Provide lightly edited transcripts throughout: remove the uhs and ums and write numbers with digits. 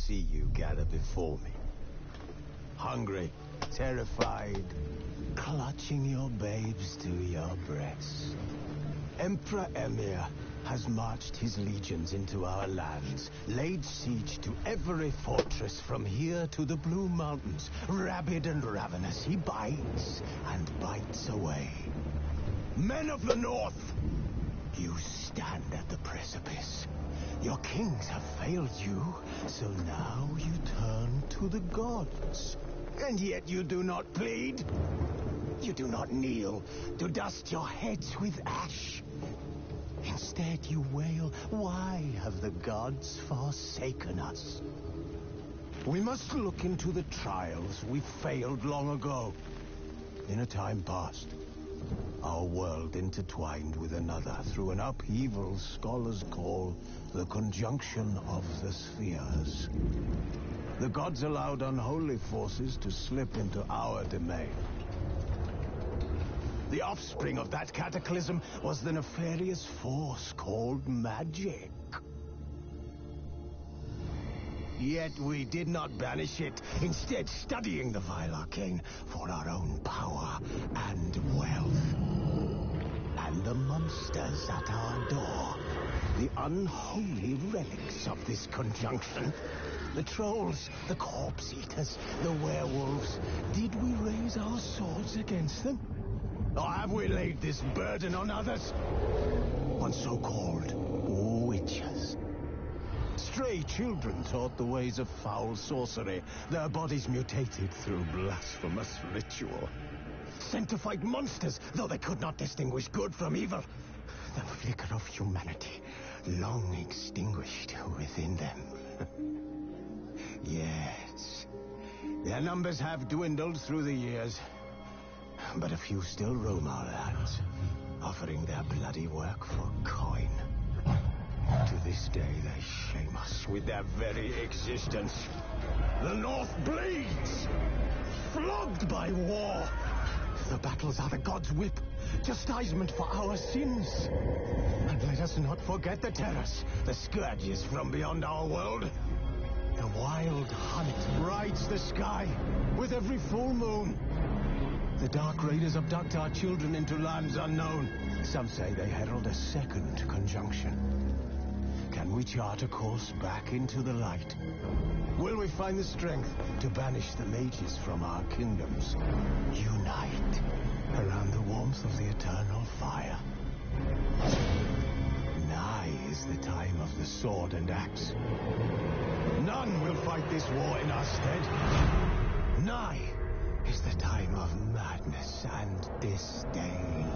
see you gather before me. Hungry, terrified, clutching your babes to your breasts. Emperor Emhyr has marched his legions into our lands, laid siege to every fortress from here to the Blue Mountains. Rabid and ravenous, he bites and bites away. Men of the North, you stand at the precipice. Your kings have failed you, so now you turn to the gods. And yet you do not plead. You do not kneel to dust your heads with ash. Instead you wail, why have the gods forsaken us? We must look into the trials we failed long ago. In a time past, our world intertwined with another through an upheaval scholars call the conjunction of the spheres. The gods allowed unholy forces to slip into our domain. The offspring of that cataclysm was the nefarious force called magic. Yet we did not banish it, instead studying the vile arcane for our own power and wealth. And the monsters at our door, the unholy relics of this conjunction. The trolls, the corpse eaters, the werewolves. Did we raise our swords against them? Or have we laid this burden on others? On so-called witches. Stray children taught the ways of foul sorcery, their bodies mutated through blasphemous ritual. Sent to fight monsters, though they could not distinguish good from evil. The flicker of humanity, long extinguished within them. Yes, their numbers have dwindled through the years. But a few still roam our lands, offering their bloody work for coin. To this day, they shame us with their very existence. The North bleeds, flogged by war. The battles are the gods' whip, chastisement for our sins. And let us not forget the terrors, the scourges from beyond our world. The wild hunt rides the sky with every full moon. The Dark Raiders abduct our children into lands unknown. Some say they herald a second conjunction. Can we chart a course back into the light? Will we find the strength to banish the mages from our kingdoms? Unite around the warmth of the eternal fire. Nigh is the time of the sword and axe. None will fight this war in our stead. Nigh is the time of madness and disdain.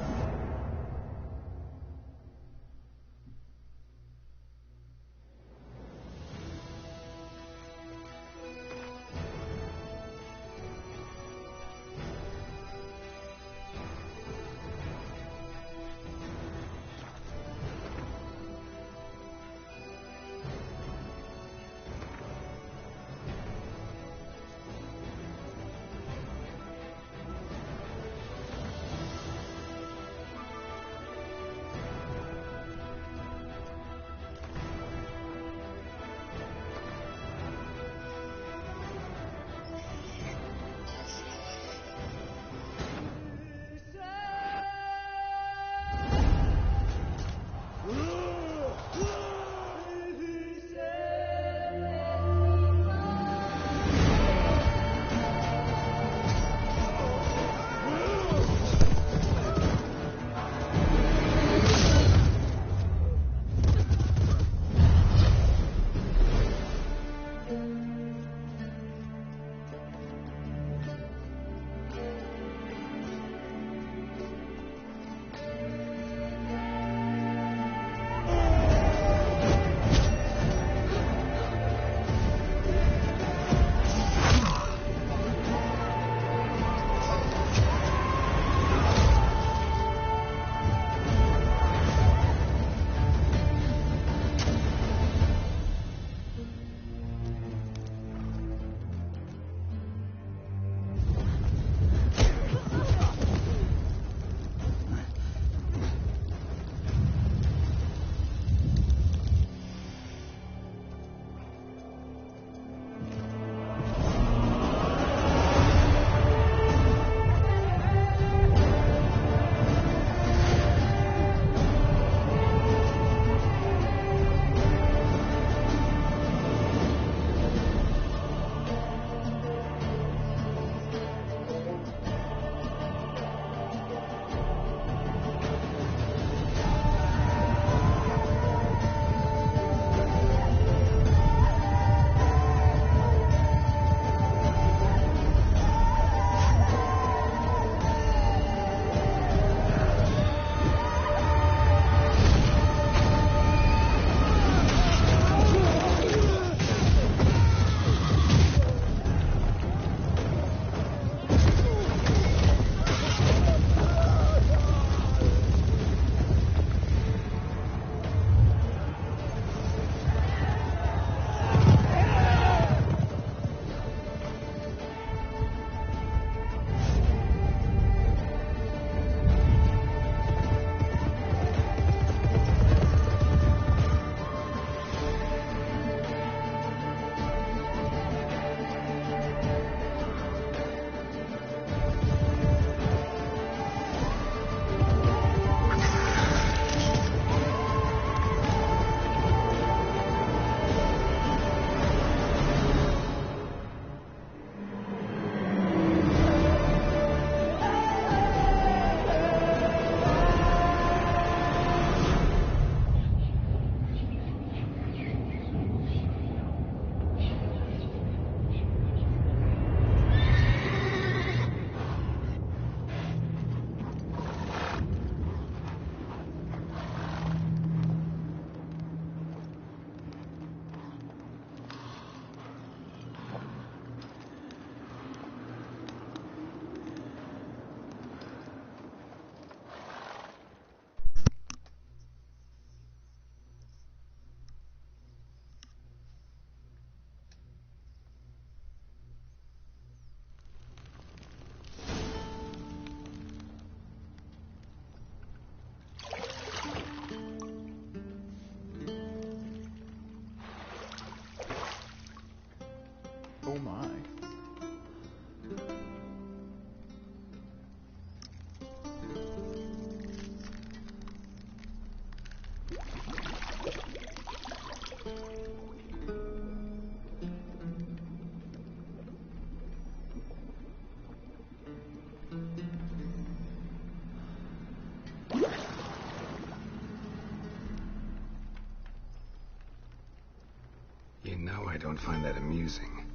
don't find that amusing.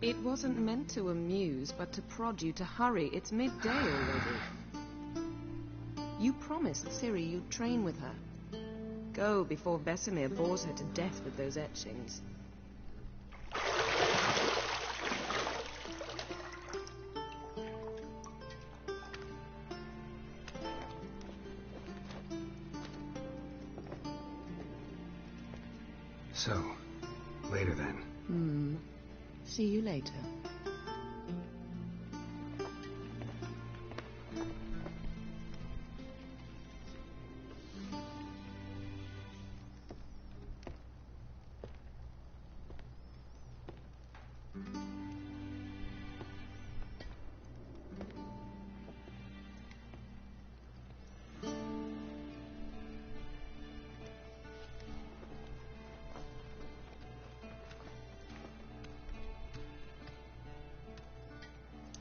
It wasn't meant to amuse, but to prod you to hurry. It's midday already. You promised Ciri you'd train with her. Go before Vesemir bores her to death with those etchings. So, later then. See you later.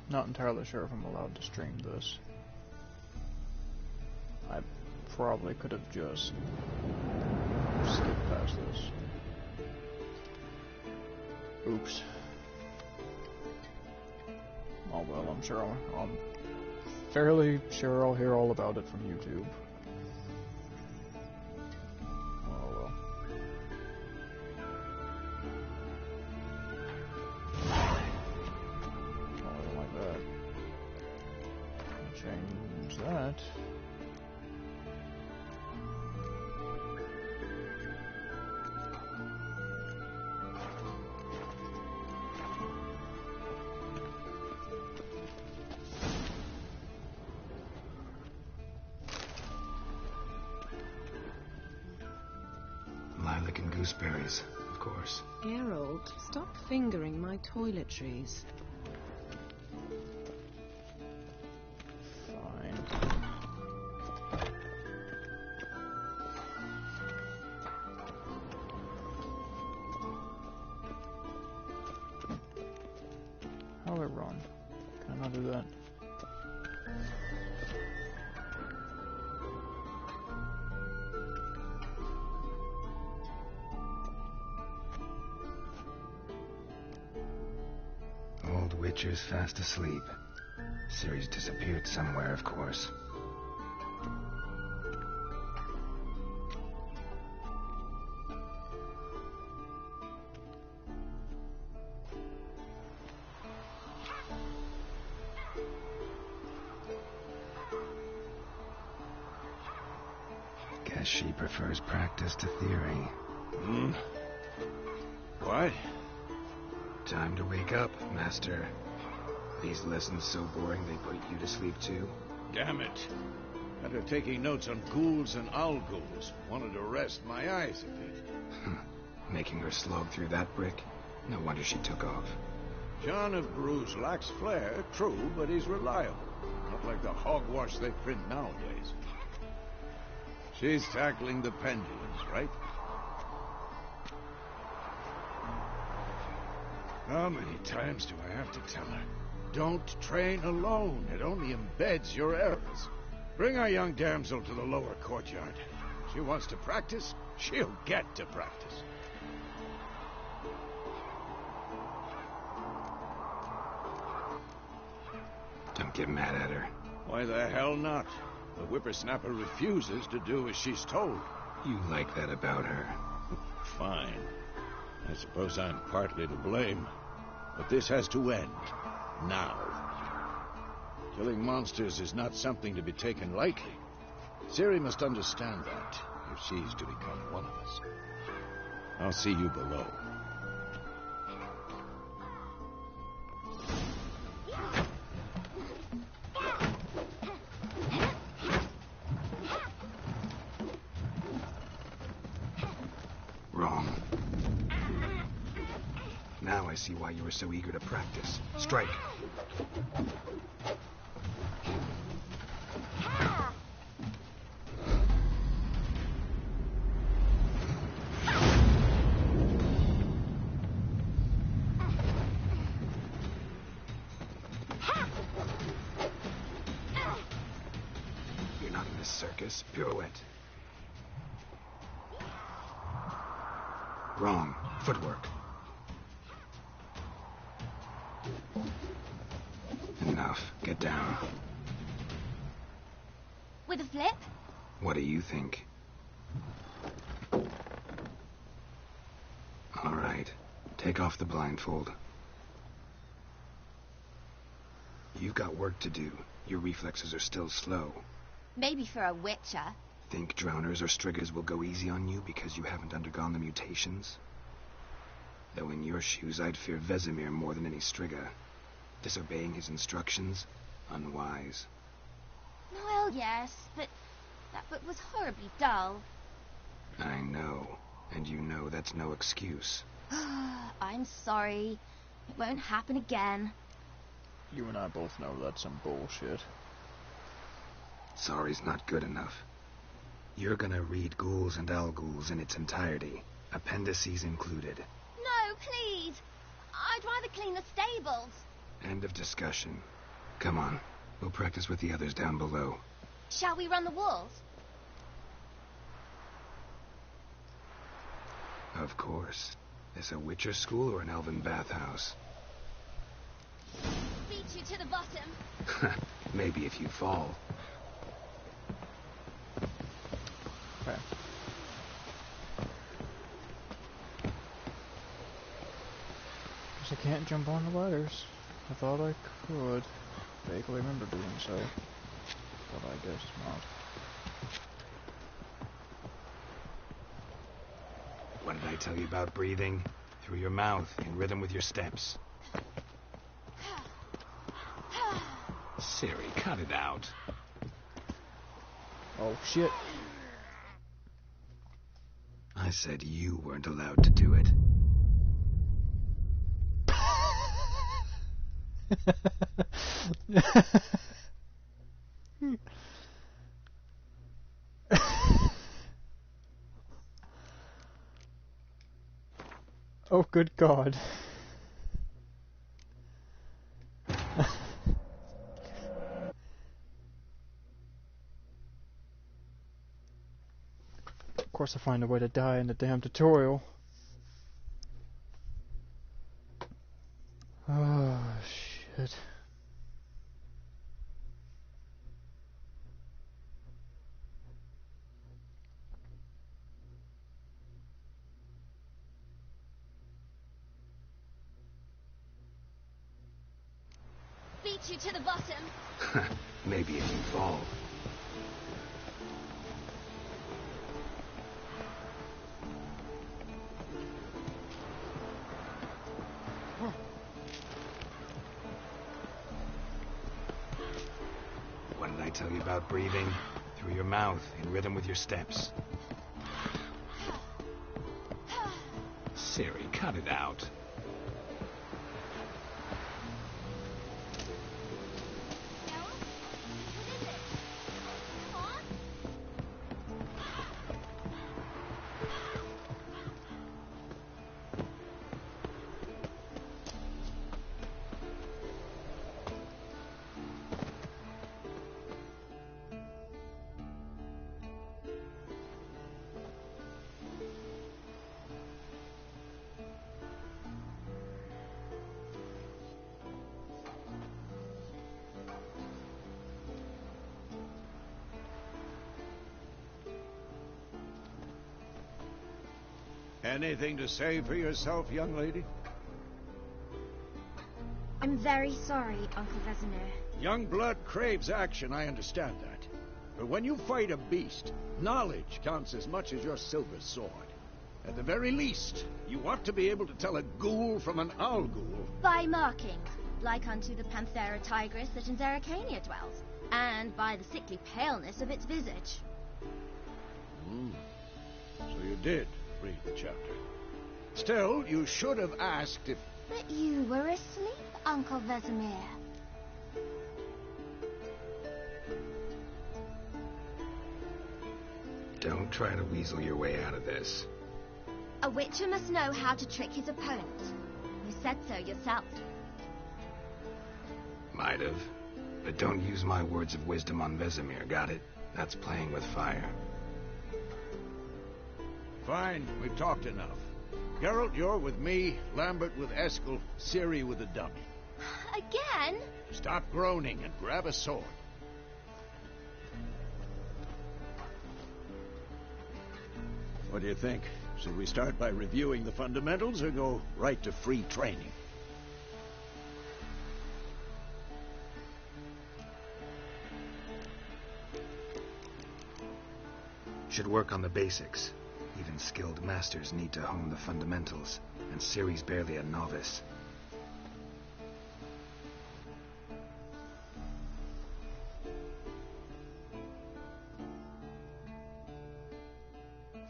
Not entirely sure if I'm allowed to stream this. I probably could have just skipped past this. Oops. Oh well, I'm sure I'm fairly sure I'll hear all about it from YouTube. Oh well. Change that. Lilac and gooseberries, of course. Geralt, stop fingering my toiletries. How do I run? Can I not do that? Old Witcher's fast asleep. Ciri's disappeared somewhere, of course. Guess she prefers practice to theory. What? Time to wake up, Master. These lessons so boring they put you to sleep too? Damn it. After taking notes on ghouls and owl ghouls, wanted to rest my eyes a bit. Making her slog through that brick? No wonder she took off. John of Bruges lacks flair, true, but he's reliable. Not like the hogwash they print nowadays. She's tackling the pendulums, right? How many times do I have to tell her? Don't train alone. It only embeds your errors. Bring our young damsel to the lower courtyard. She wants to practice, she'll get to practice. Don't get mad at her. Why the hell not? The whippersnapper refuses to do as she's told. You like that about her. Fine. I suppose I'm partly to blame. But this has to end. Now. Killing monsters is not something to be taken lightly. Ciri must understand that, if she's to become one of us. I'll see you below. Wrong. Now I see why you were so eager to practice. Strike. this circus. Pirouette. Wrong. Footwork. Enough. Get down. With a flip? What do you think? All right. Take off the blindfold. You've got work to do. Your reflexes are still slow. Maybe for a witcher. Think droners or striggers will go easy on you because you haven't undergone the mutations? Though in your shoes, I'd fear Vesemir more than any strigger. Disobeying his instructions? Unwise. Well, yes, but that book was horribly dull. I know. And you know that's no excuse. I'm sorry. It won't happen again. You and I both know that's some bullshit. Sorry's not good enough. You're gonna read Ghouls and Al-Ghouls in its entirety, appendices included. No, please. I'd rather clean the stables. End of discussion. Come on, we'll practice with the others down below. Shall we run the walls? Of course. This a Witcher school or an elven bathhouse? Beat you to the bottom. Maybe if you fall. Okay. Guess I can't jump on the ladders. I thought I could. Vaguely remember doing so. But I guess not. What did I tell you about breathing? Through your mouth, in rhythm with your steps. Siri, cut it out. Oh shit. I said you weren't allowed to do it. Oh, good God. Of course I find a way to die in the damn tutorial. Oh, shit. Beat you to the bottom. Maybe if you fall. What did I tell you about breathing? Through your mouth, in rhythm with your steps. Siri, cut it out. Anything to say for yourself, young lady? I'm very sorry, Uncle Vesemir. Young blood craves action, I understand that. But when you fight a beast, knowledge counts as much as your silver sword. At the very least, you ought to be able to tell a ghoul from an Al-Ghul. By markings, like unto the Panthera tigris that in Zerrikania dwells, and by the sickly paleness of its visage. So you did read the chapter. Still, you should have asked if... But you were asleep, Uncle Vesemir. Don't try to weasel your way out of this. A witcher must know how to trick his opponent. You said so yourself. Might have. But don't use my words of wisdom on Vesemir, got it? That's playing with fire. Fine, we've talked enough. Geralt, you're with me, Lambert with Eskel, Ciri with the dummy. Again? Stop groaning and grab a sword. What do you think? Should we start by reviewing the fundamentals or go right to free training? Should work on the basics. Even skilled masters need to hone the fundamentals, and Ciri's barely a novice.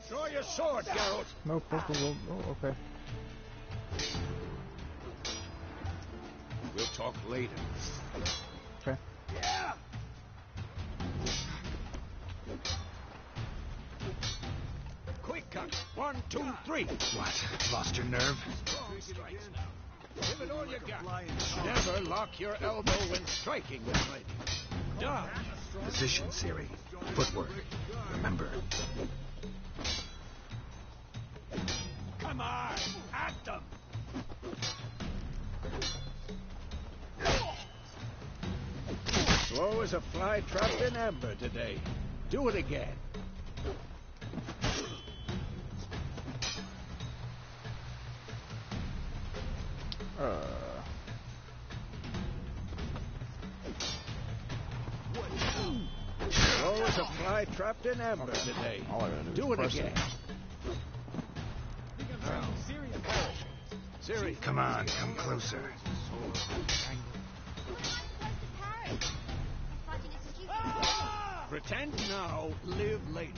Draw your sword, Geralt! Nope, oh, okay. We'll talk later. Okay. Quick cut! 1, 2, 3! What? Lost your nerve? Strong strikes now. Give it all you got. Never lock your elbow when striking, young lady. Done. Position, Ciri. Footwork. Remember. Come on! At them! Slow as a fly trapped in amber today. Do it again. Slow as a fly trapped in amber today. All I gotta Do it press again. Ciri, Come on, come closer. pretend now, live later.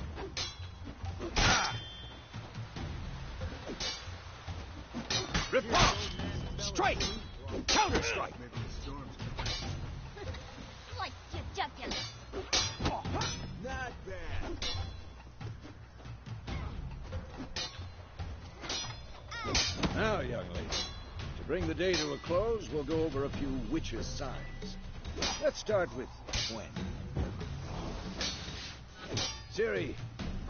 Riposte! Strike! Counter-strike! Like your jugular. Not bad. Now, young lady, to bring the day to a close, we'll go over a few witches' signs. Let's start with Quen. Ciri,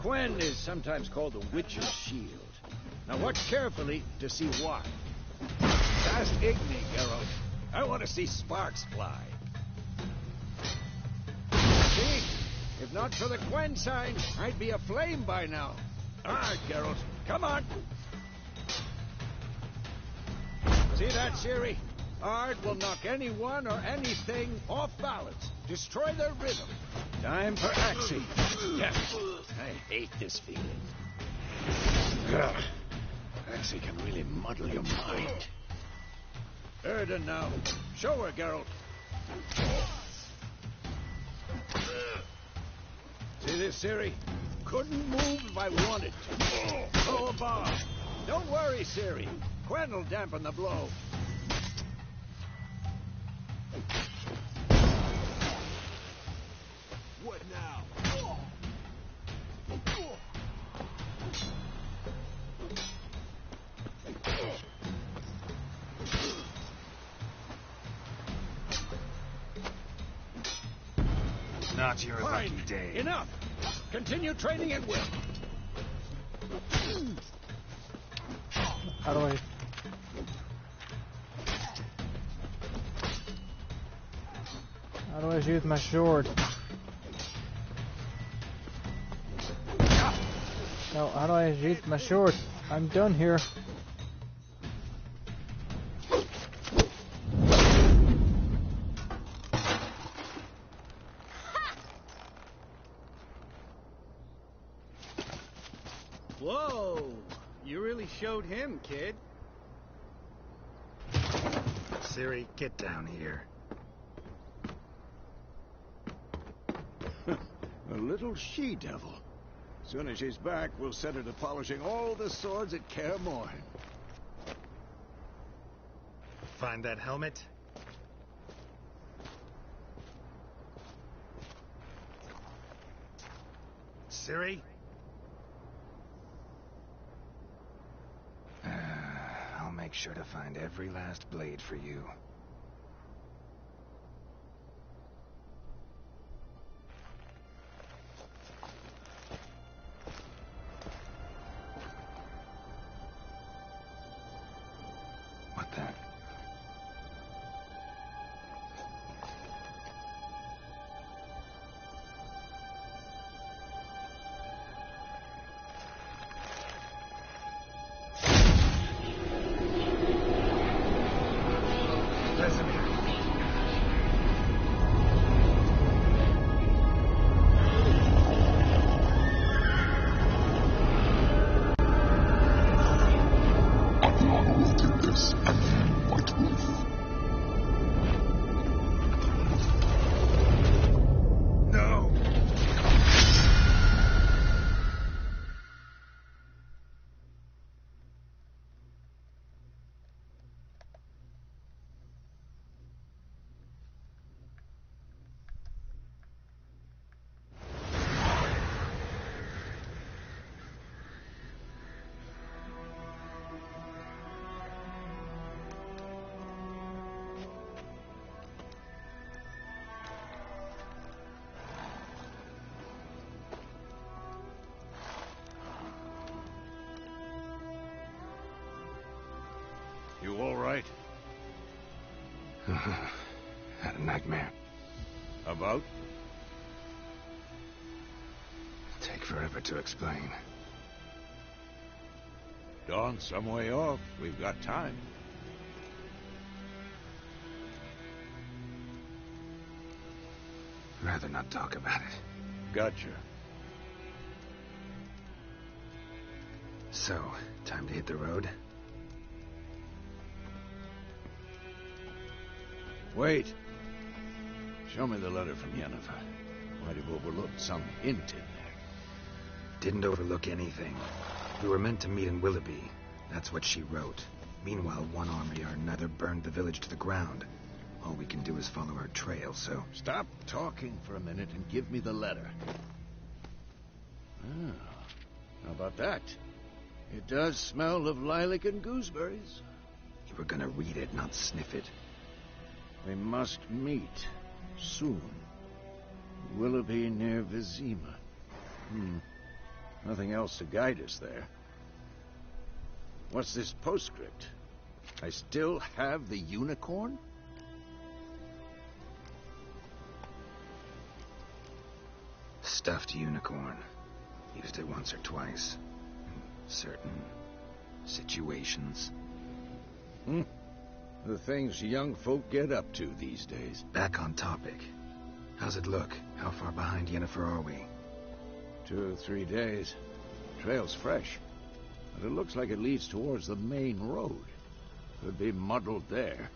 Quen is sometimes called the witch's shield. Now watch carefully to see why. Cast Igni, Geralt. I want to see sparks fly. See? If not for the Quen sign, I'd be aflame by now. All right, Geralt. Come on. See that, Ciri? Ard will knock anyone or anything off balance. Destroy their rhythm. Time for Axii. Yes. I hate this feeling. Ugh. Axii can really muddle your mind. Erden now. Show her, Geralt. See this, Ciri? Couldn't move if I wanted to. Throw a bomb. Don't worry, Ciri. Quen will dampen the blow. What now? Not your Fine. lucky day. Enough. Continue training at will. How do I use my sword? No, how do I use my sword? I'm done here. Whoa! You really showed him, kid. Ciri, get down here. A little she-devil. Soon as she's back, we'll set her to polishing all the swords at Kaer Morhen. Find that helmet? Ciri? I'll make sure to find every last blade for you. Had a nightmare. About? Take forever to explain. Dawn's some way off. We've got time. Rather not talk about it. Gotcha. So, time to hit the road? Wait. Show me the letter from Yennefer. Might have overlooked some hint in there. Didn't overlook anything. We were meant to meet in Willoughby. That's what she wrote. Meanwhile, one army or another burned the village to the ground. All we can do is follow her trail, so... Stop talking for a minute and give me the letter. Ah, how about that? It does smell of lilac and gooseberries. You were gonna read it, not sniff it. We must meet soon. Willoughby near Vizima. Nothing else to guide us there. What's this postscript? I still have the unicorn? Stuffed unicorn. Used it once or twice. In certain situations. The things young folk get up to these days. Back on topic. How's it look? How far behind Yennefer are we? 2 or 3 days. Trail's fresh. But it looks like it leads towards the main road. Could be muddled there.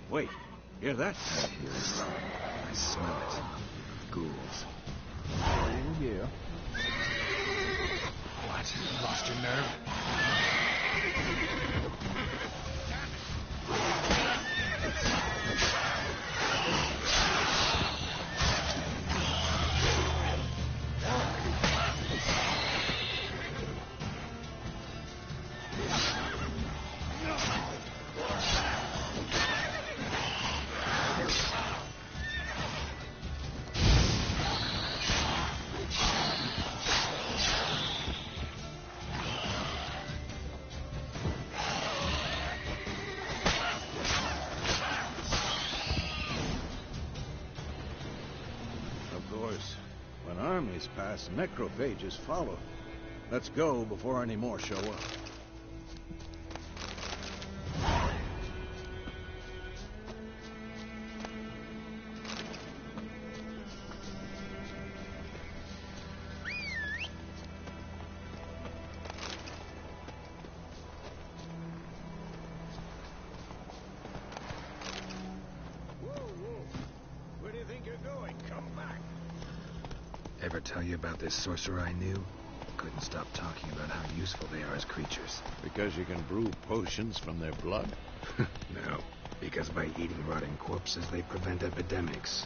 Wait, hear that? I hear it. I smell it. Ghouls. Oh, yeah. What? Lost your nerve? When armies pass, necrophages follow. Let's go before any more show up. Where do you think you're going? Come back! Ever tell you about this sorcerer I knew? Couldn't stop talking about how useful they are as creatures. Because you can brew potions from their blood? No, because by eating rotting corpses, they prevent epidemics.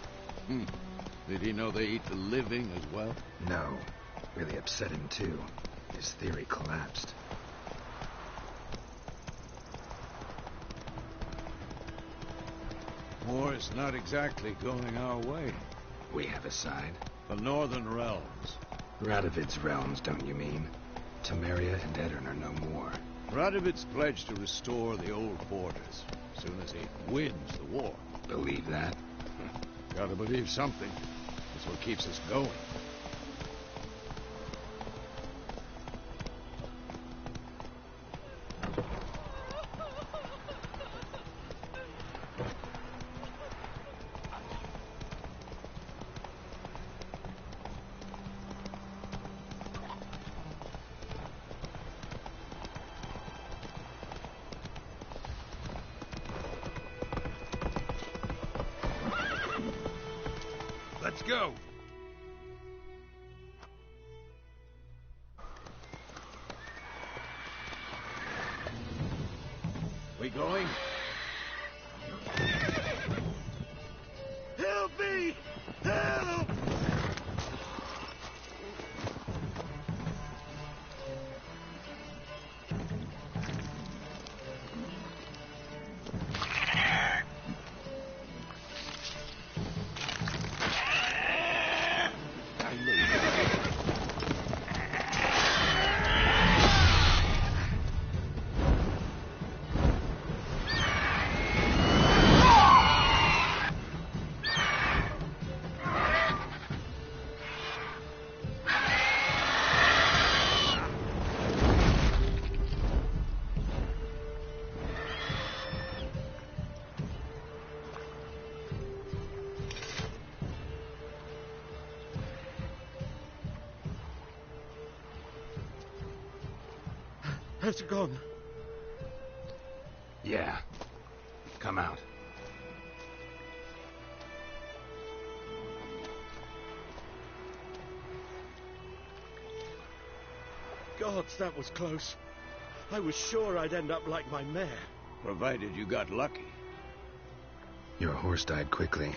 Did he know they eat the living as well? No. Really upset him, too. His theory collapsed. War is not exactly going our way. We have a side. The Northern Realms. Radovid's realms, don't you mean? Temeria and Edirn are no more. Radovid's pledged to restore the old borders as soon as he wins the war. Believe that? Gotta believe something. That's what keeps us going. Let's go! We going? Help me! Help! has gone. Yeah. Come out. Gods, that was close. I was sure I'd end up like my mare. Provided you got lucky. Your horse died quickly,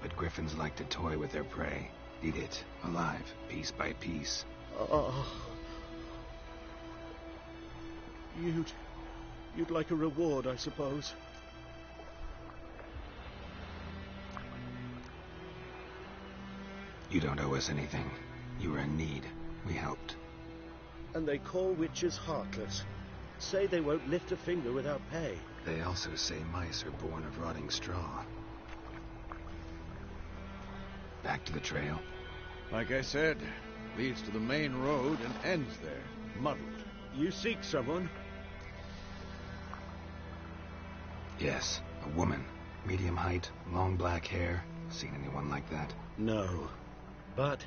but griffins like to toy with their prey. Eat it, alive, piece by piece. Oh. You'd like a reward, I suppose. You don't owe us anything. You were in need. We helped. And they call witches heartless. Say they won't lift a finger without pay. They also say mice are born of rotting straw. Back to the trail. Like I said, leads to the main road and ends there, muddled. You seek someone? Yes, a woman. Medium height, long black hair. Seen anyone like that? No. But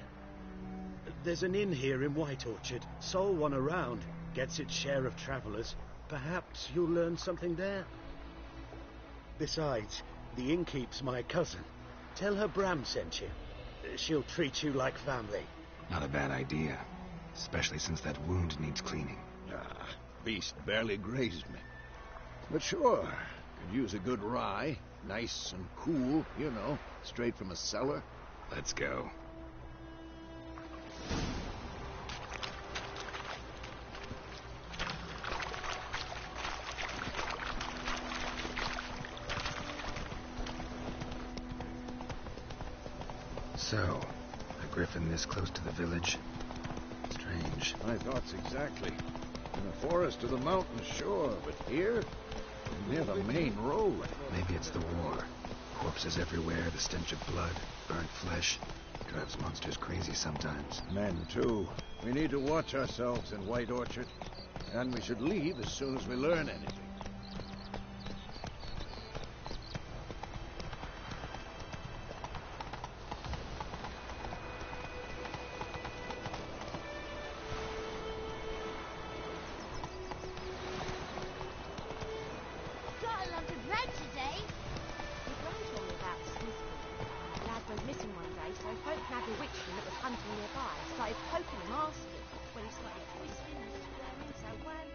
there's an inn here in White Orchard. Sole one around. Gets its share of travelers. Perhaps you'll learn something there. Besides, the innkeep's my cousin. Tell her Bram sent you. She'll treat you like family. Not a bad idea. Especially since that wound needs cleaning. Ah, beast barely grazed me. But sure, could use a good rye. Nice and cool, you know, straight from a cellar. Let's go. So, a griffin this close to the village? Strange. My thoughts exactly. In the forest or the mountain, sure, but here? Near the main road. Maybe it's the war. Corpses everywhere, the stench of blood, burnt flesh. Drives monsters crazy sometimes. Men, too. We need to watch ourselves in White Orchard. And we should leave as soon as we learn anything. Got a lot of bread today. The Grand told me about Snisky. Lad went missing one day, so folk nabbed a witchman that was hunting nearby. Started poking him, asking. When he started twisting and swearing, so well.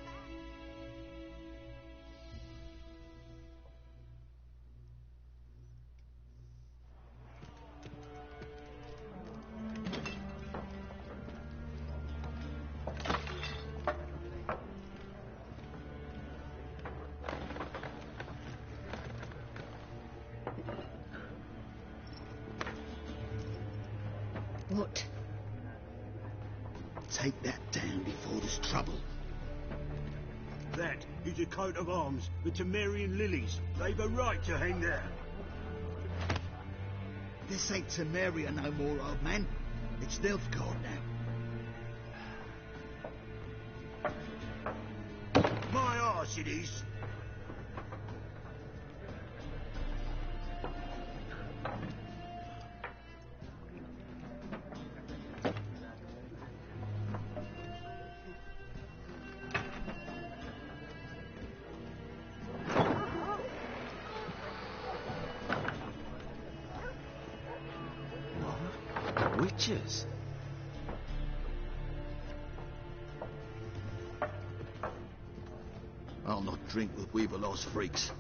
What? Take that down before there's trouble. That is a coat of arms, the Temerian lilies. They've a right to hang there. This ain't Temeria no more, old man. It's Nilfgaard now. My arse it is. Witches? I'll not drink with Weaverlaw's freaks.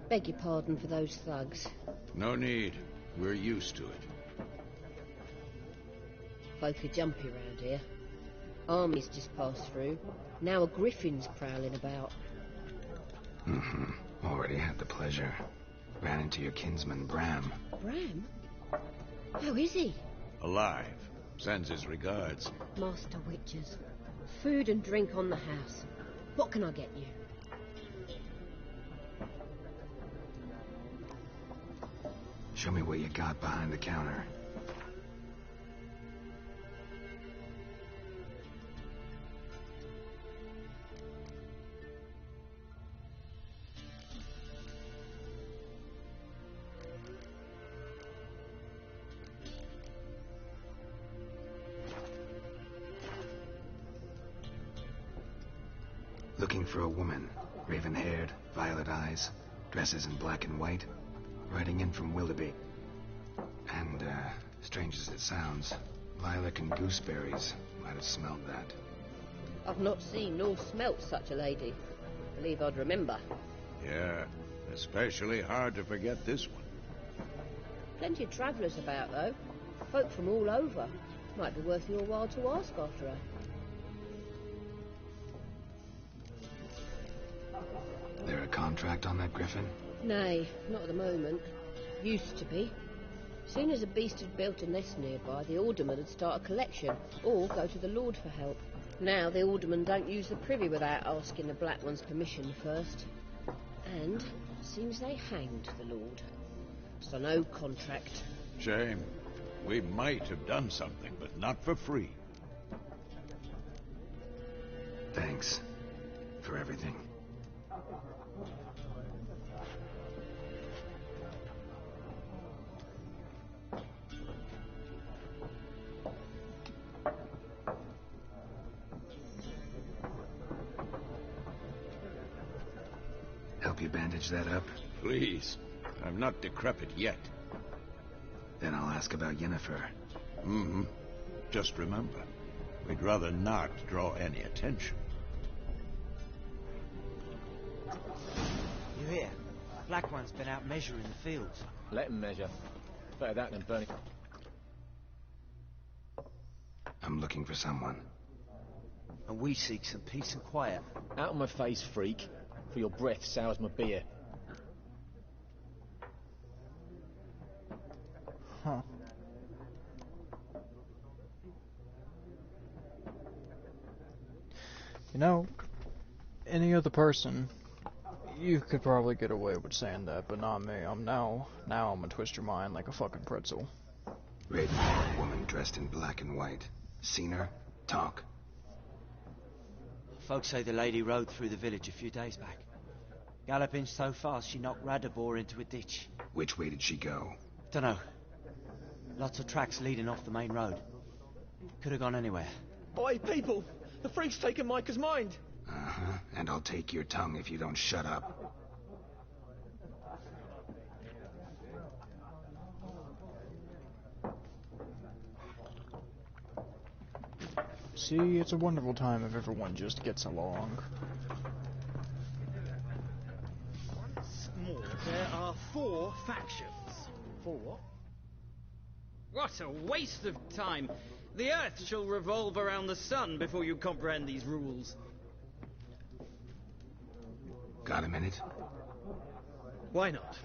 Beg your pardon for those thugs. No need. We're used to it. Folk are jumpy round here. Armies just passed through. Now a griffin's prowling about. Mm-hmm. Already had the pleasure. Ran into your kinsman, Bram. Bram? How is he? Alive. Sends his regards. Master Witches. Food and drink on the house. What can I get you? Show me what you got behind the counter. Looking for a woman. Raven-haired, violet eyes, dresses in black and white. Riding in from Willoughby. And, strange as it sounds, lilac and gooseberries might have smelled that. I've not seen nor smelt such a lady. Believe I'd remember. Yeah, especially hard to forget this one. Plenty of travellers about, though. Folk from all over. Might be worth your while to ask after her. There a contract on that griffin? Nay, not at the moment. Used to be. Soon as a beast had built a nest nearby, the alderman would start a collection, or go to the Lord for help. Now the alderman don't use the privy without asking the Black One's permission first. And seems they hanged the Lord. So no contract. Shame. We might have done something, but not for free. Thanks. For everything. Help you bandage that up? Please. I'm not decrepit yet. Then I'll ask about Yennefer. Mm-hmm. Just remember, we'd rather not draw any attention. You hear? Black One's been out measuring the fields. Let him measure. Better that than burning. I'm looking for someone. And we seek some peace and quiet. Out of my face, freak. For your breath sours my beer. Huh. You know, any other person, you could probably get away with saying that, but not me. Now I'm gonna twist your mind like a fucking pretzel. Raven-haired woman dressed in black and white. Seen her? Talk. Folks say the lady rode through the village a few days back. Galloping so fast she knocked Radabor into a ditch. Which way did she go? Dunno. Lots of tracks leading off the main road. Could have gone anywhere. Oi, people! The freak's taken Micah's mind! Uh-huh. And I'll take your tongue if you don't shut up. See, it's a wonderful time if everyone just gets along. Once more, there are 4 factions. 4 what? What a waste of time! The Earth shall revolve around the sun before you comprehend these rules. Got a minute? Why not?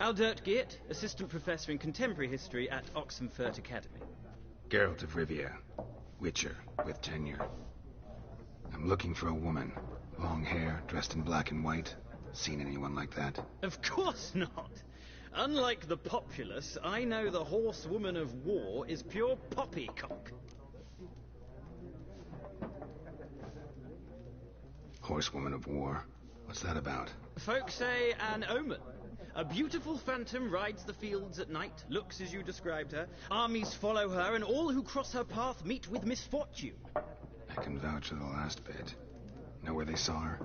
Aldert Geert, Assistant Professor in Contemporary History at Oxenfurt Academy. Geralt of Rivia. Witcher, with tenure. I'm looking for a woman. Long hair, dressed in black and white. Seen anyone like that? Of course not! Unlike the populace, I know the horsewoman of war is pure poppycock. Horsewoman of war? What's that about? Folk say an omen. A beautiful phantom rides the fields at night, looks as you described her. Armies follow her, and all who cross her path meet with misfortune. I can vouch for the last bit. Know where they saw her?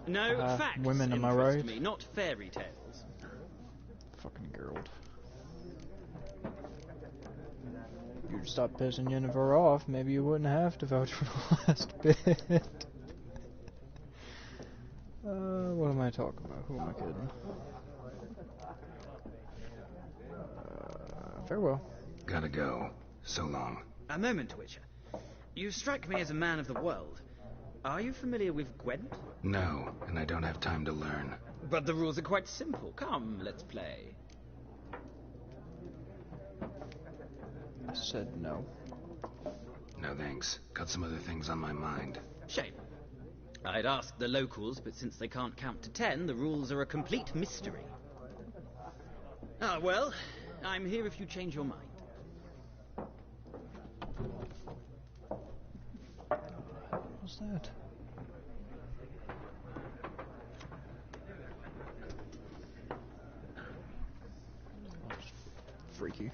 No, facts women, am I interest right? me, not fairy tales. Fucking Geralt. You'd stop pissing Yennefer off, maybe you wouldn't have to vouch for the last bit. What am I talking about? Who am I kidding? Farewell. Gotta go. So long. A moment, Witcher. You strike me as a man of the world. Are you familiar with Gwent? No, and I don't have time to learn. But the rules are quite simple. Come, let's play. I said no. No thanks. Got some other things on my mind. Shame. I'd ask the locals, but since they can't count to 10, the rules are a complete mystery. Ah, well, I'm here if you change your mind. What's that? That's freaky.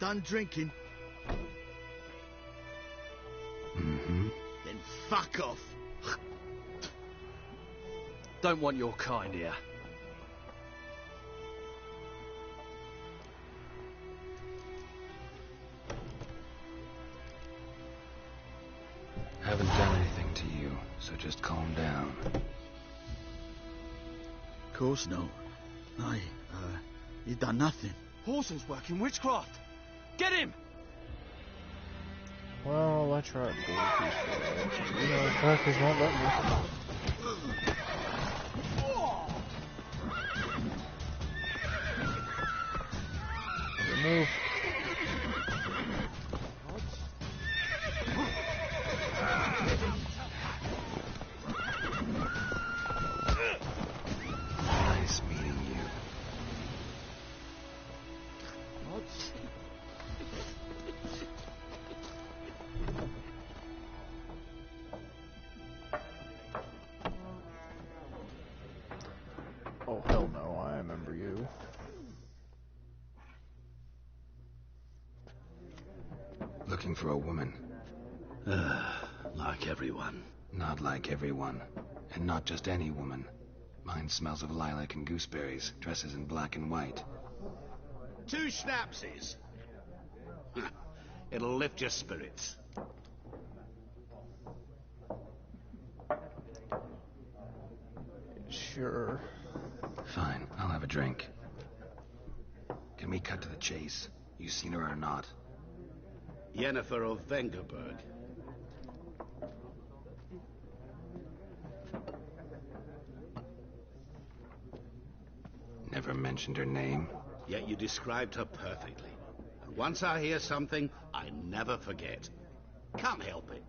Done drinking? Mm-hmm. Then fuck off. Don't want your kind here. Haven't done anything to you, so just calm down. Of course no. He's done nothing. Horson's working witchcraft. Get him! Well, I tried to be peaceful. You know, crackers won't let me. Move. Nice meeting you. Oh, hell no, I remember you. Looking for a woman. Like everyone. Not like everyone. And not just any woman. Mine smells of lilac and gooseberries, dresses in black and white. 2 schnapsies. It'll lift your spirits. Sure. Fine, I'll have a drink. Can we cut to the chase? You seen her or not? Yennefer of Vengerberg. Never mentioned her name. Yet you described her perfectly. And once I hear something, I never forget. Can't help it.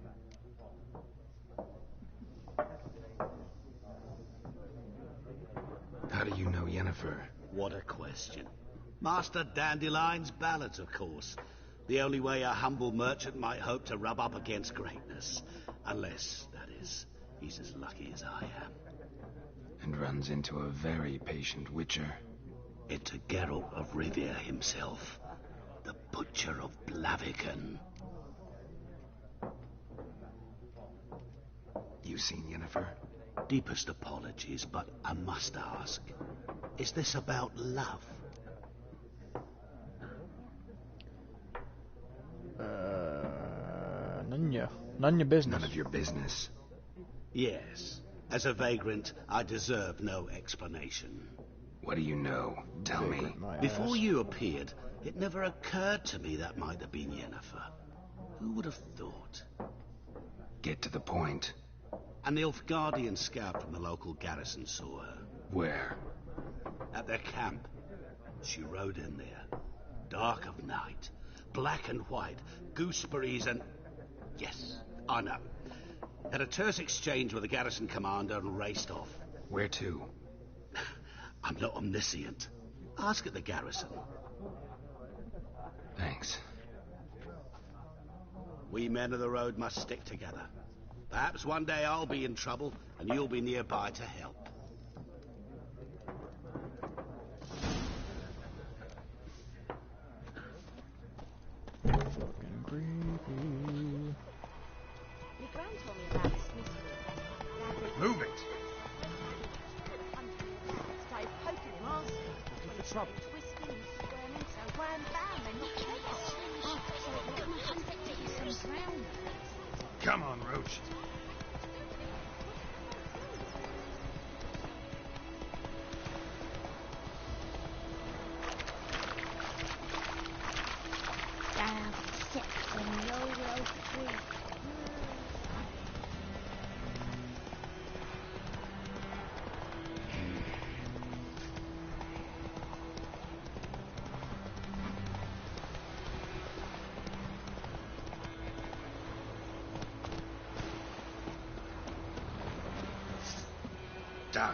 How do you know Yennefer? What a question. Master Dandelion's ballads, of course. The only way a humble merchant might hope to rub up against greatness. Unless, that is, he's as lucky as I am. And runs into a very patient witcher. Into Geralt of Rivia himself. The Butcher of Blaviken. You seen Yennefer? Deepest apologies, but I must ask. Is this about love? None your business. None of your business. Yes. As a vagrant, I deserve no explanation. What do you know? Tell me. Before you appeared, it never occurred to me that might have been Yennefer. Who would have thought? Get to the point. An Nilfgaardian scout from the local garrison saw her. Where? At their camp. She rode in there. Dark of night. Black and white. Gooseberries and... Yes, I know. Had a terse exchange with the garrison commander and raced off. Where to? I'm not omniscient. Ask at the garrison. Thanks. We men of the road must stick together. Perhaps one day I'll be in trouble and you'll be nearby to help. Fucking creepy. Your gran told me about this mystery. Move it! Started poking him, asking. What's the trouble? Twisting and squirming, so wham bam, they knocked him off. Oh, so it come 100 days from ground. Come on, Roach. Down, steps and low creek. Die.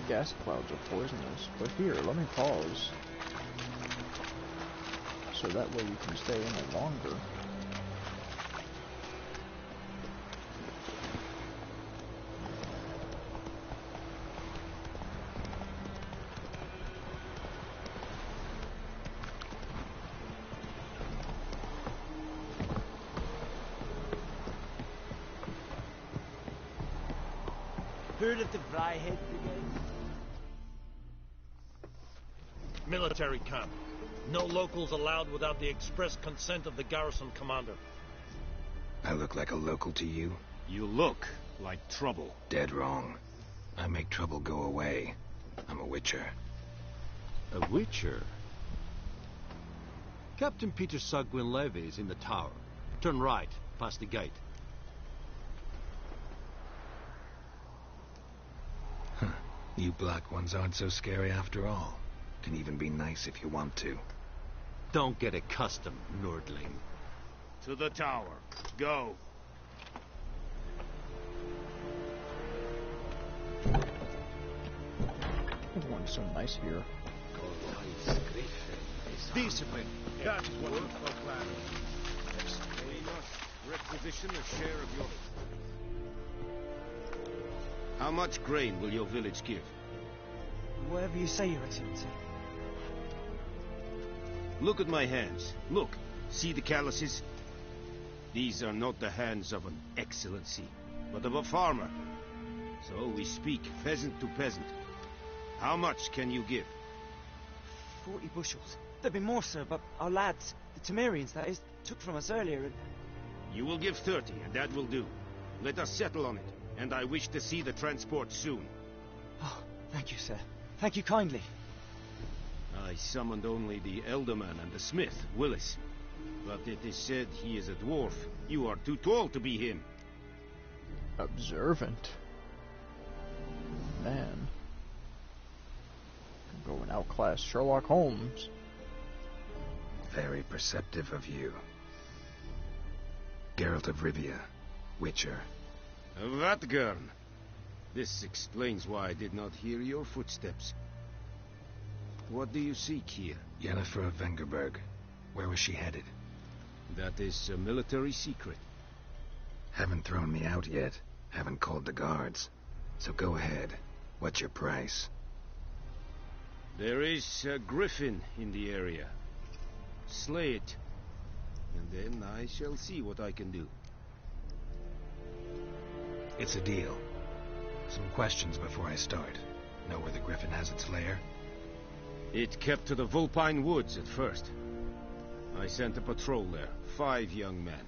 gas clouds are poisonous. But here, let me pause. So that way you can stay in it longer. Heard of the Fryhead Brigade? Military camp. No locals allowed without the express consent of the garrison commander. I look like a local to you? You look like trouble. Dead wrong. I make trouble go away. I'm a witcher. A witcher? Captain Peter Sagwin Levy is in the tower. Turn right, past the gate. Huh. You black ones aren't so scary after all. Can even be nice if you want to. Don't get accustomed, Nordling. To the tower. Go. Everyone's so nice here. Discipline. That is what looks like plan. We must requisition a share of your... How much grain will your village give? Whatever you say, Your Excellency. Look at my hands. Look. See the calluses? These are not the hands of an excellency, but of a farmer. So we speak peasant to peasant. How much can you give? 40 bushels. There'd be more, sir, but our lads, the Temerians, that is, took from us earlier and... You will give 30, and that will do. Let us settle on it, and I wish to see the transport soon. Oh, thank you, sir. Thank you kindly. I summoned only the Elderman and the smith, Willis. But it is said he is a dwarf. You are too tall to be him. Observant. Man. Go and outclass Sherlock Holmes. Very perceptive of you. Geralt of Rivia, Witcher. Vatgern. This explains why I did not hear your footsteps. What do you seek here? Yennefer of Vengerberg. Where was she headed? That is a military secret. Haven't thrown me out yet. Haven't called the guards. So go ahead. What's your price? There is a griffin in the area. Slay it. And then I shall see what I can do. It's a deal. Some questions before I start. Know where the griffin has its lair? It kept to the Vulpine Woods at first. I sent a patrol there, 5 young men.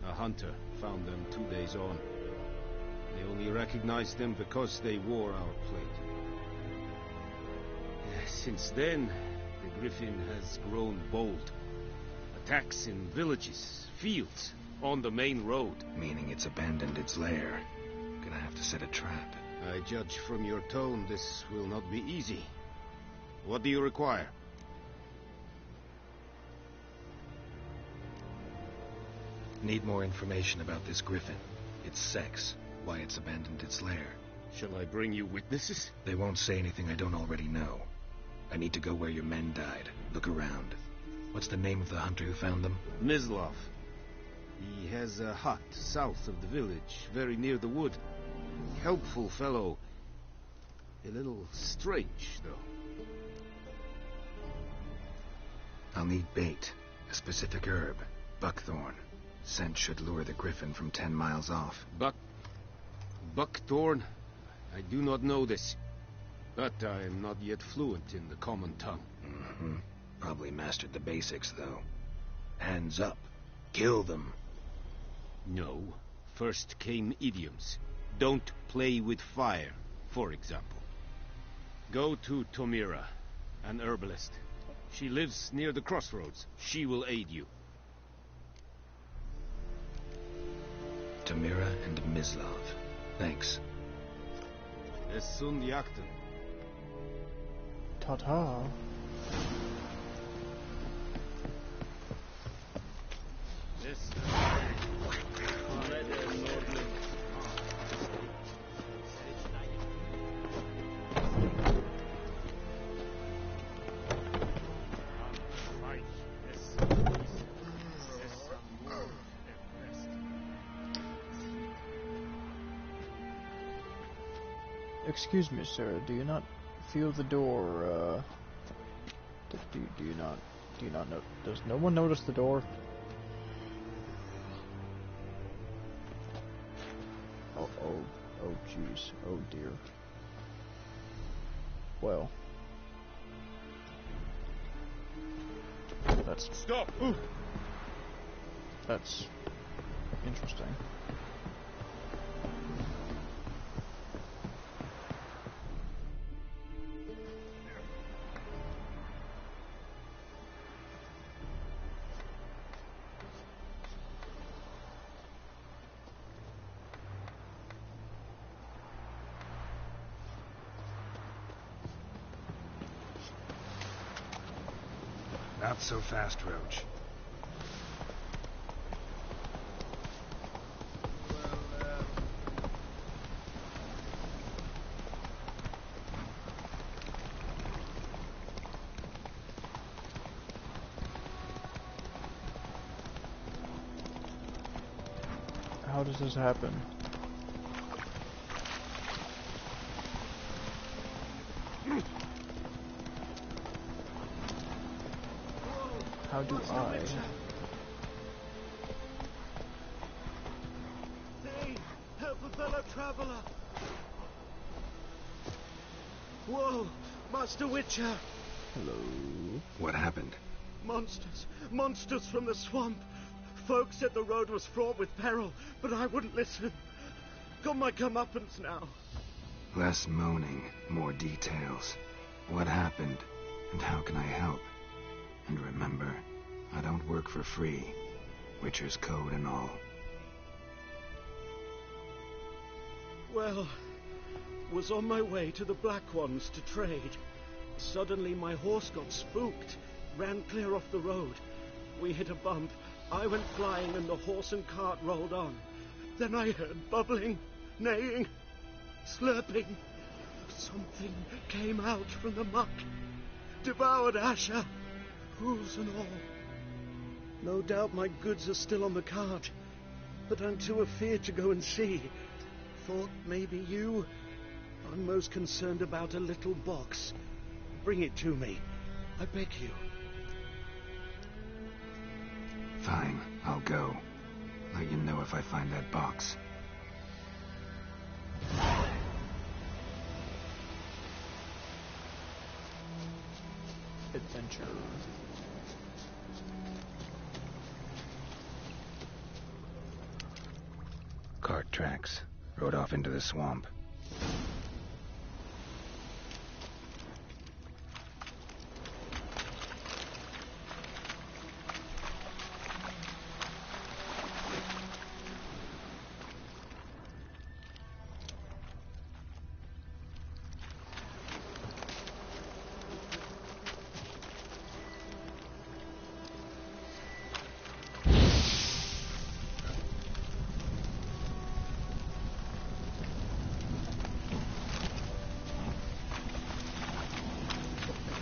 A hunter found them 2 days on. They only recognized them because they wore our plate. Since then, the griffin has grown bold. Attacks in villages, fields, on the main road. Meaning it's abandoned its lair. Gonna have to set a trap. I judge from your tone this will not be easy. What do you require? Need more information about this griffin. Its sex, why it's abandoned its lair. Shall I bring you witnesses? They won't say anything I don't already know. I need to go where your men died. Look around. What's the name of the hunter who found them? Mislov. He has a hut south of the village, very near the wood. Helpful fellow. A little strange, though. I'll need bait. A specific herb. Buckthorn. Scent should lure the griffin from 10 miles off. Buckthorn? I do not know this. But I am not yet fluent in the common tongue. Mm-hmm. Probably mastered the basics, though. Hands up. Kill them. No. First came idioms. Don't play with fire, for example. Go to Tomira, an herbalist. She lives near the crossroads. She will aid you. Tomira and Mislov. Thanks. Esund Yakten. Ta-ta. Excuse me, sir. Do you not feel the door? Do you not know? Does no one notice the door? Oh, jeez. Oh dear. Well, that's stop. Ooh. That's interesting. Not so fast, Roach. How does this happen? How do I? Thane, help a fellow traveler. Whoa, Master Witcher. Hello. What happened? Monsters from the swamp. Folks said the road was fraught with peril, but I wouldn't listen. Got my comeuppance now. Less moaning, more details. What happened, and how can I help? And remember, I don't work for free. Witcher's code and all. Well, was on my way to the Black Ones to trade. Suddenly my horse got spooked, ran clear off the road. We hit a bump. I went flying and the horse and cart rolled on. Then I heard bubbling, neighing, slurping. Something came out from the muck, devoured Asher, hooves and all. No doubt my goods are still on the cart, but I'm too afeard to go and see. Thought maybe you. I'm most concerned about a little box. Bring it to me, I beg you. Fine, I'll go. Let you know if I find that box. Adventure. Cart tracks. Rode off into the swamp.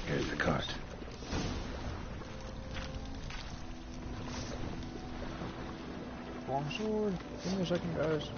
Here's the cart. Long sword. Give me a second, guys.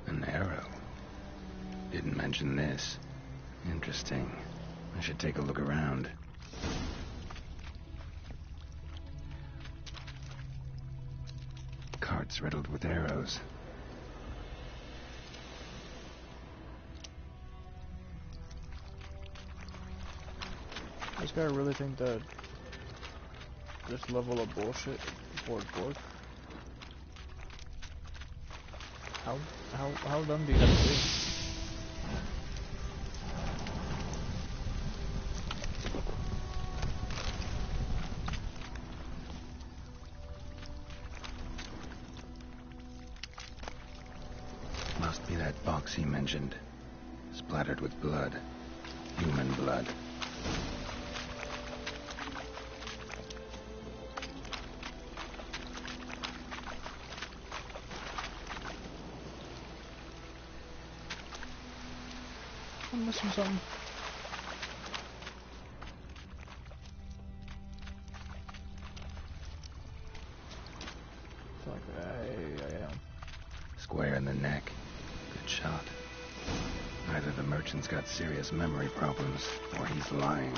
An arrow. Didn't mention this. Interesting. I should take a look around. darts riddled with arrows. This guy really think that this level of bullshit would work? How dumb do you have to be? Must be that box he mentioned. Splattered with blood. Human blood. I'm missing something. Like I am. Square in the neck. Good shot. Either the merchant's got serious memory problems, or he's lying.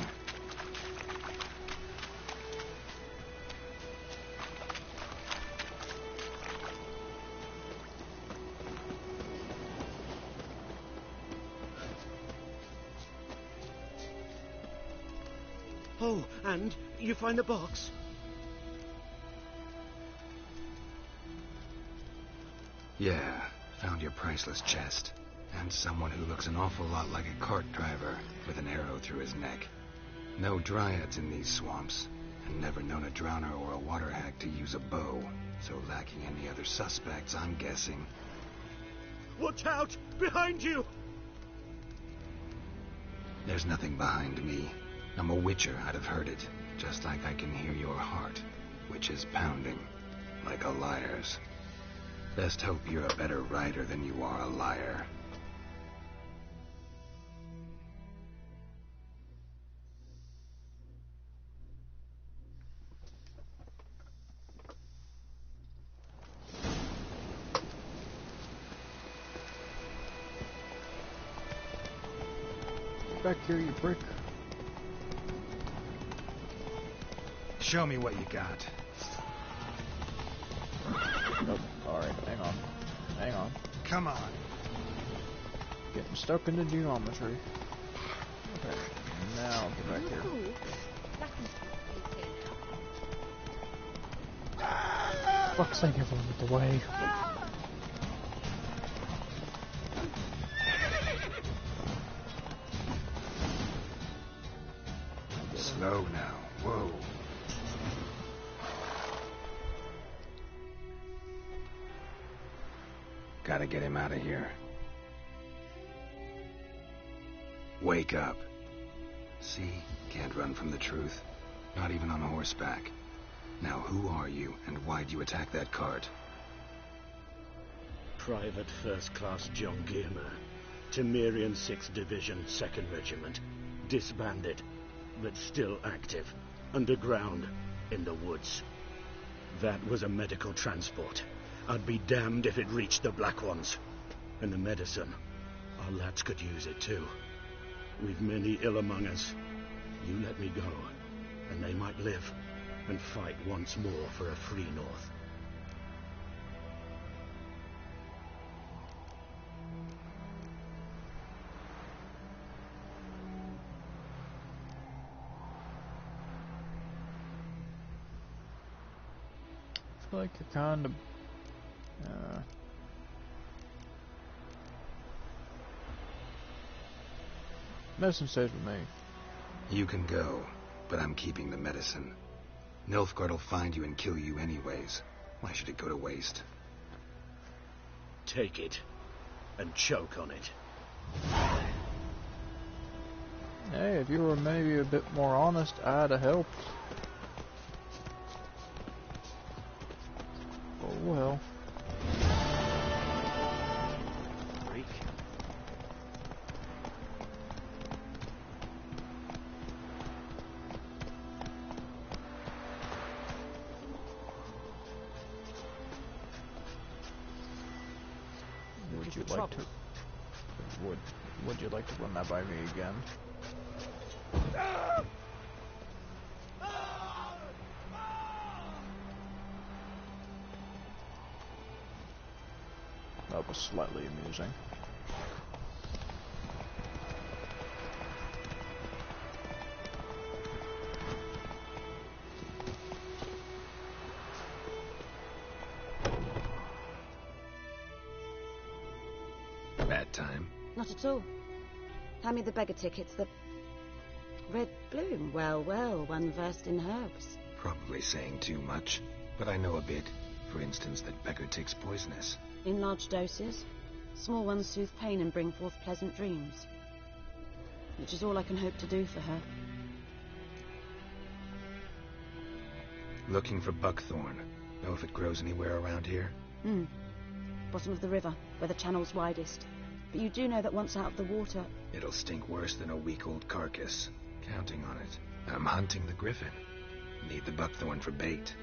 Oh, and you find the box? Yeah, found your priceless chest. And someone who looks an awful lot like a cart driver, with an arrow through his neck. No dryads in these swamps, and never known a drowner or a water hack to use a bow. So lacking any other suspects, I'm guessing. Watch out! Behind you! There's nothing behind me. I'm a witcher, I'd have heard it. Just like I can hear your heart, which is pounding, like a liar's. Best hope you're a better rider than you are a liar. Back here, you prick. Show me what you got. Nope. Alright, hang on. Hang on. Come on. Getting stuck in the geometry. Okay, now get back here. Fuck's sake, everyone with the way. Slow now. Whoa. Gotta get him out of here. Wake up. See? Can't run from the truth. Not even on horseback. Now who are you, and why'd you attack that cart? Private First Class John Gilmer. Temerian 6th Division, 2nd Regiment. Disbanded, but still active. Underground, in the woods. That was a medical transport. I'd be damned if it reached the Black Ones. And the medicine. Our lads could use it too. We've many ill among us. You let me go, and they might live and fight once more for a free North. I feel like you're kind of... medicine stays with me. You can go, but I'm keeping the medicine. Nilfgaard will find you and kill you anyways. Why should it go to waste? Take it, and choke on it. Hey, if you were maybe a bit more honest, I'd have helped. Oh well. Freak. Would you like to run that by me again? that was slightly amusing. Bad time? Not at all. Hand me the beggar tickets, the... Red Bloom. Well, well, one versed in herbs. Probably saying too much, but I know a bit. For instance, that beggar tick's poisonous. In large doses. Small ones soothe pain and bring forth pleasant dreams. Which is all I can hope to do for her. Looking for buckthorn. Know if it grows anywhere around here? Bottom of the river, where the channel's widest. But you do know that once out of the water... It'll stink worse than a week-old carcass. Counting on it. I'm hunting the griffin. Need the buckthorn for bait.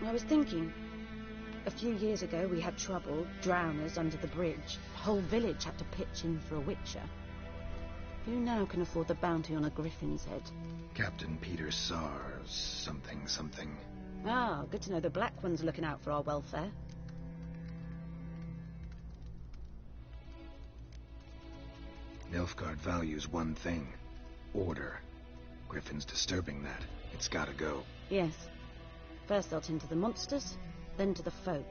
I was thinking... A few years ago we had trouble, drowners under the bridge. The whole village had to pitch in for a witcher. Who now can afford the bounty on a griffin's head? Captain Peter Sars, something. Ah, good to know the Black One's looking out for our welfare. Nilfgaard values one thing. Order. Griffin's disturbing that. It's gotta go. Yes. First I'll tend to the monsters, then to the folk.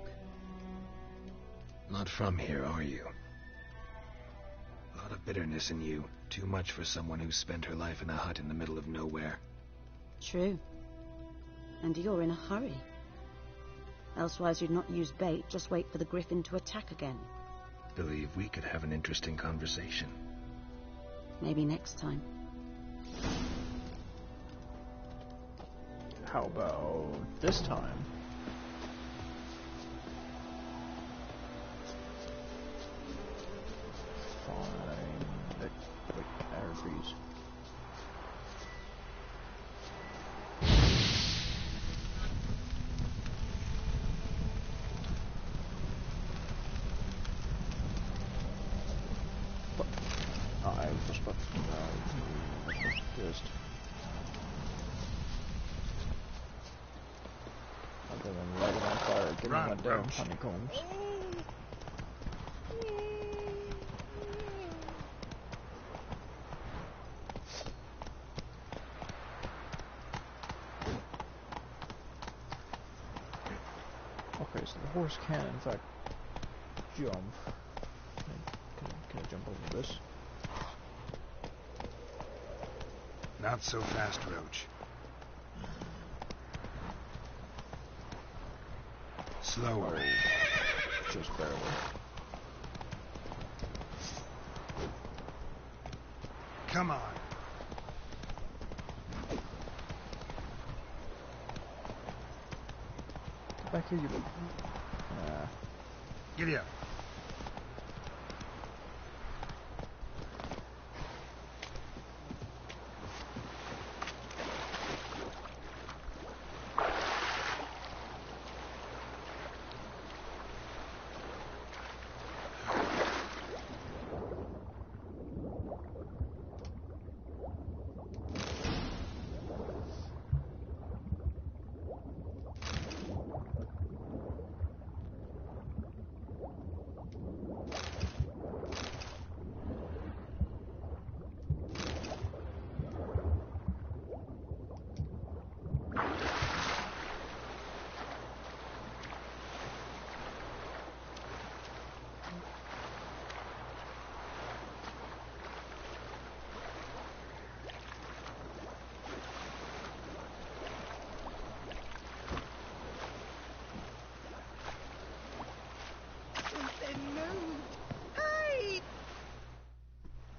Not from here, are you? A lot of bitterness in you. Too much for someone who spent her life in a hut in the middle of nowhere. True. And you're in a hurry. Elsewise you'd not use bait, just wait for the griffin to attack again. Believe we could have an interesting conversation. Maybe next time. How about this time? Find it. Wait, Arby's. I was just about to just... Other than lighting on fire, give me my damn honeycombs. Okay, so the horse can in fact jump. Can I jump over this? Not so fast, Roach. Slower. Just barely. Come on. Get back here, you little... Giddy up.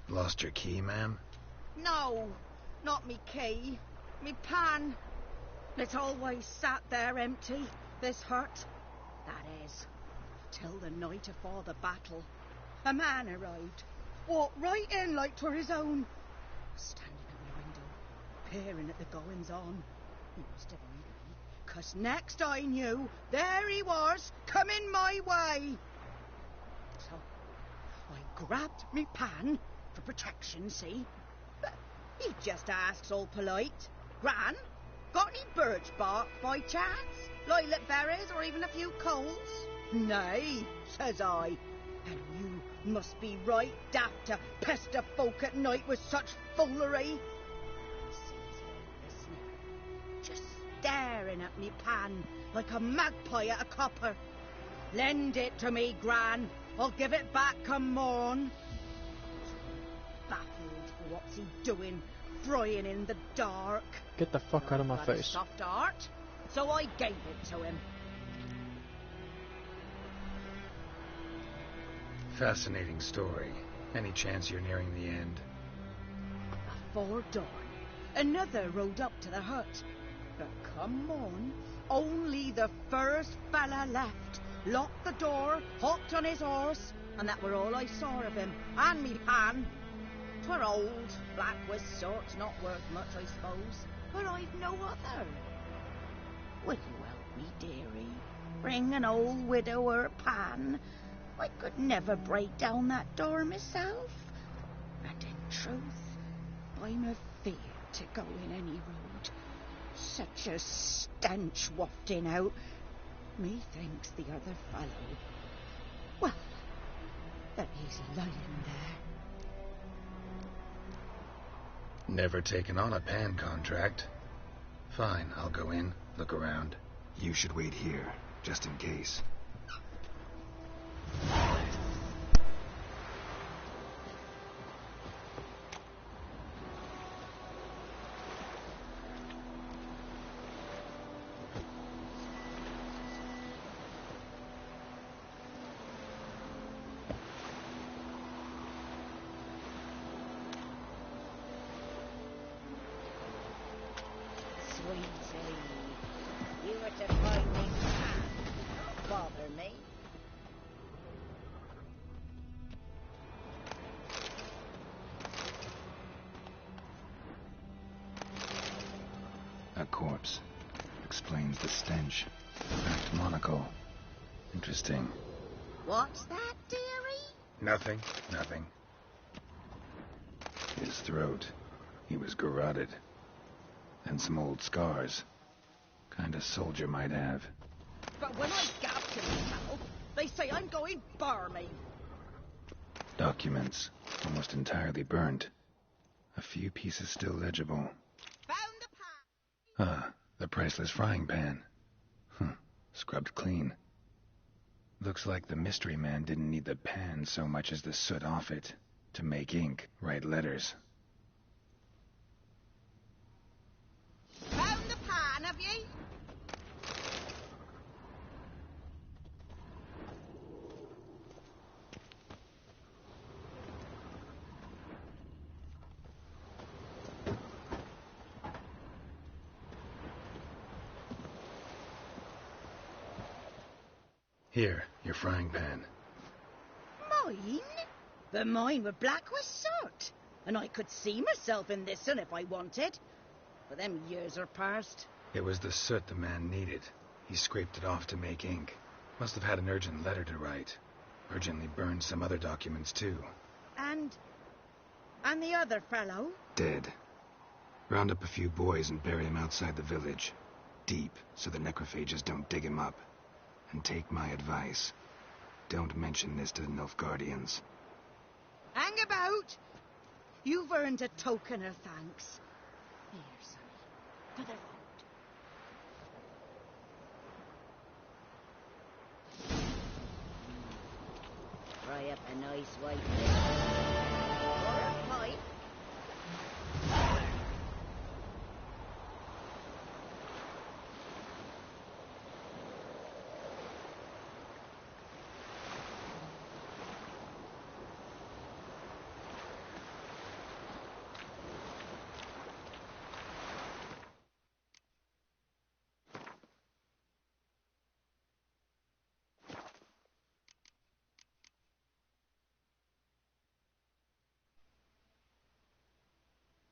Lost your key, ma'am? No, not me key. Me pan. It's always sat there empty, this hut. That is, till the night afore the battle. A man arrived, walked right in like 'twere his own. Standing at the window, peering at the goings-on. He must have eyed me, 'cause next I knew, there he was, coming my way. So, I grabbed me pan, for protection, see? But he just asks all polite. Gran, got any birch bark by chance? Lilac berries or even a few coals? Nay, says I. And you must be right daft to pester folk at night with such foolery. Just staring at me pan like a magpie at a copper. Lend it to me, Gran. I'll give it back come morn. Baffled for what's he doing, frying in the dark. Get the fuck out of my face. Soft art, so I gave it to him. Fascinating story. Any chance you're nearing the end? Afore dawn, another rode up to the hut. But come on, only the first fella left. Locked the door, hopped on his horse, and that were all I saw of him, and me pan. 'Twere old, black with sorts, not worth much, I suppose, but I've no other. Will you help me, dearie? Bring an old widower pan. I could never break down that door myself. And in truth, I'm afeard to go in any road. Such a stench wafting out. Methinks the other fellow... Well, that he's lying there. Never taken on a pan contract. Fine, I'll go in, look around. You should wait here, just in case. Sweetie, you were to find me pan. Don't bother me. A corpse. Explains the stench. Cracked monocle. Interesting. What's that, dearie? Nothing. His throat. He was garroted. And some old scars. Kind of soldier might have. But when I gallop to myself, they say I'm going barmy. Documents. Almost entirely burnt. A few pieces still legible. Found the pan. Ah, the priceless frying pan. Scrubbed clean. Looks like the mystery man didn't need the pan so much as the soot off it. To make ink, write letters. Found the pan, have ye? Here, your frying pan. Mine? But mine were black with soot. And I could see myself in this one if I wanted. But them years are past. It was the soot the man needed. He scraped it off to make ink. Must have had an urgent letter to write. Urgently burned some other documents, too. And the other fellow? Dead. Round up a few boys and bury him outside the village. Deep, so the necrophages don't dig him up. And take my advice. Don't mention this to the Nilfgaardians. Hang about! You've earned a token of thanks. Here, sonny, for the road. Fry up a nice white